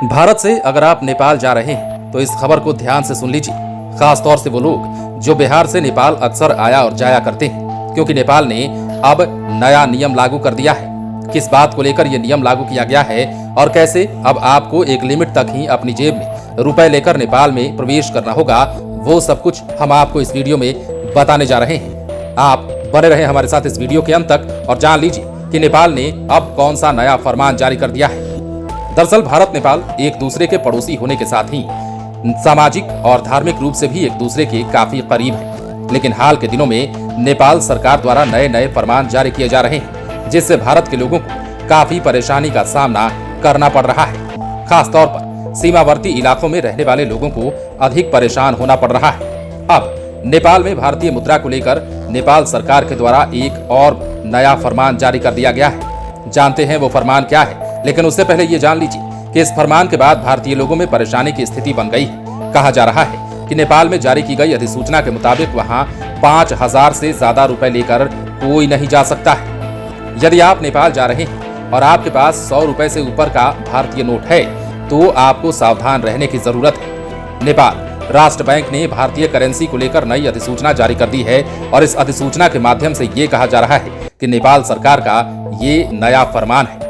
भारत से अगर आप नेपाल जा रहे हैं तो इस खबर को ध्यान से सुन लीजिए। खास तौर से वो लोग जो बिहार से नेपाल अक्सर आया और जाया करते हैं, क्योंकि नेपाल ने अब नया नियम लागू कर दिया है। किस बात को लेकर यह नियम लागू किया गया है और कैसे अब आपको एक लिमिट तक ही अपनी जेब में रुपए लेकर नेपाल में प्रवेश करना होगा, वो सब कुछ हम आपको इस वीडियो में बताने जा रहे हैं। आप बने रहें हमारे साथ इस वीडियो के अंत तक और जान लीजिए कि नेपाल ने अब कौन सा नया फरमान जारी कर दिया है। दरअसल भारत नेपाल एक दूसरे के पड़ोसी होने के साथ ही सामाजिक और धार्मिक रूप से भी एक दूसरे के काफी करीब है, लेकिन हाल के दिनों में नेपाल सरकार द्वारा नए नए फरमान जारी किए जा रहे हैं, जिससे भारत के लोगों को काफी परेशानी का सामना करना पड़ रहा है। खास तौर पर सीमावर्ती इलाकों में रहने वाले लोगों को अधिक परेशान होना पड़ रहा है। अब नेपाल में भारतीय मुद्रा को लेकर नेपाल सरकार के द्वारा एक और नया फरमान जारी कर दिया गया है। जानते हैं वो फरमान क्या है, लेकिन उससे पहले ये जान लीजिए कि इस फरमान के बाद भारतीय लोगों में परेशानी की स्थिति बन गई है। कहा जा रहा है कि नेपाल में जारी की गई अधिसूचना के मुताबिक वहां 5,000 से ज्यादा रुपए लेकर कोई नहीं जा सकता है। यदि आप नेपाल जा रहे हैं और आपके पास 100 रुपए से ऊपर का भारतीय नोट है तो आपको सावधान रहने की जरूरत है। नेपाल राष्ट्र बैंक ने भारतीय करेंसी को लेकर नई अधिसूचना जारी कर दी है और इस अधिसूचना के माध्यम से ये कहा जा रहा है कि नेपाल सरकार का ये नया फरमान है।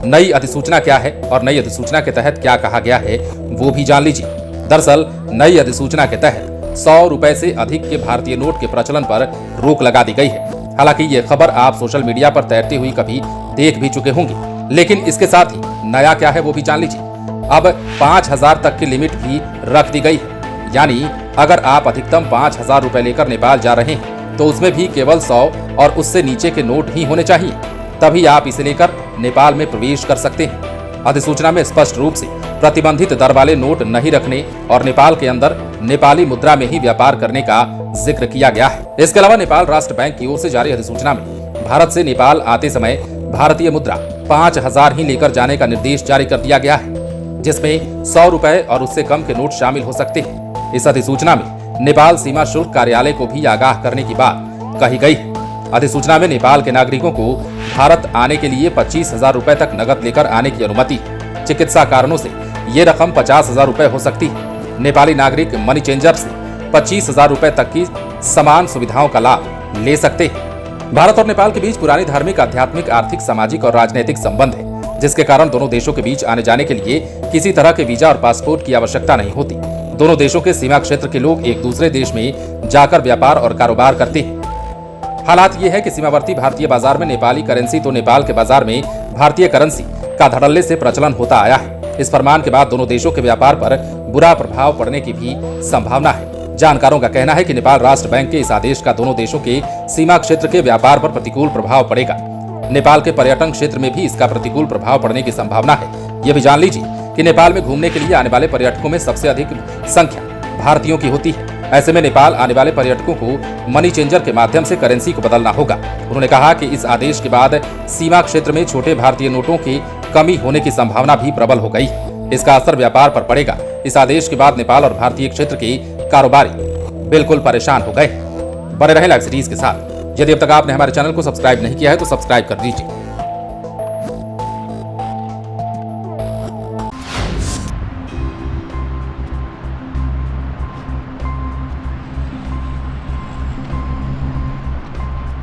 नई अधिसूचना क्या है और नई अधिसूचना के तहत क्या कहा गया है वो भी जान लीजिए। दरअसल नई अधिसूचना के तहत 100 रुपए से अधिक के भारतीय नोट के प्रचलन पर रोक लगा दी गई है। हालांकि ये खबर आप सोशल मीडिया पर तैरती हुई कभी देख भी चुके होंगे, लेकिन इसके साथ ही नया क्या है वो भी जान लीजिए। अब 5,000 तक की लिमिट भी रख दी गई है, यानी अगर आप अधिकतम 5,000 रुपए लेकर नेपाल जा रहे हैं तो उसमें भी केवल 100 और उससे नीचे के नोट ही होने चाहिए, तभी आप इसे लेकर नेपाल में प्रवेश कर सकते हैं। अधिसूचना में स्पष्ट रूप से प्रतिबंधित दर वाले नोट नहीं रखने और नेपाल के अंदर नेपाली मुद्रा में ही व्यापार करने का जिक्र किया गया है। इसके अलावा नेपाल राष्ट्र बैंक की ओर से जारी अधिसूचना में भारत से नेपाल आते समय भारतीय मुद्रा 5,000 ही लेकर जाने का निर्देश जारी कर दिया गया है, जिसमें 100 रुपए और उससे कम के नोट शामिल हो सकते हैं। इस अधिसूचना में नेपाल सीमा शुल्क कार्यालय को भी आगाह करने की बात कही गई है। अधिसूचना में नेपाल के नागरिकों को भारत आने के लिए 25,000 रुपए तक नकद लेकर आने की अनुमति है। चिकित्सा कारणों से ये रकम 50,000 रुपए हो सकती है। नेपाली नागरिक मनी चेंजर से 25,000 रुपए तक की समान सुविधाओं का लाभ ले सकते हैं। भारत और नेपाल के बीच पुरानी धार्मिक, आध्यात्मिक, आर्थिक, सामाजिक और राजनीतिक संबंध है, जिसके कारण दोनों देशों के बीच आने जाने के लिए किसी तरह के वीजा और पासपोर्ट की आवश्यकता नहीं होती। दोनों देशों के सीमा क्षेत्र के लोग एक दूसरे देश में जाकर व्यापार और कारोबार करते हैं। हालात ये है कि सीमावर्ती भारतीय बाजार में नेपाली करेंसी तो नेपाल के बाजार में भारतीय करेंसी का धड़ल्ले से प्रचलन होता आया है। इस फरमान के बाद दोनों देशों के व्यापार पर बुरा प्रभाव पड़ने की भी संभावना है। जानकारों का कहना है कि नेपाल राष्ट्र बैंक के इस आदेश का दोनों देशों के सीमा क्षेत्र के व्यापार पर प्रतिकूल प्रभाव पड़ेगा। नेपाल के पर्यटन क्षेत्र में भी इसका प्रतिकूल प्रभाव पड़ने की संभावना है। ये भी जान लीजिए कि नेपाल में घूमने के लिए आने वाले पर्यटकों में सबसे अधिक संख्या भारतीयों की होती है। ऐसे में नेपाल आने वाले पर्यटकों को मनी चेंजर के माध्यम से करेंसी को बदलना होगा। उन्होंने कहा कि इस आदेश के बाद सीमा क्षेत्र में छोटे भारतीय नोटों की कमी होने की संभावना भी प्रबल हो गई। इसका असर व्यापार पर पड़ेगा। इस आदेश के बाद नेपाल और भारतीय क्षेत्र के कारोबारी बिल्कुल परेशान हो गए। बने रहें लाइव सीरीज के साथ। यदि अब तक आपने हमारे चैनल को सब्सक्राइब नहीं किया है तो सब्सक्राइब कर लीजिए।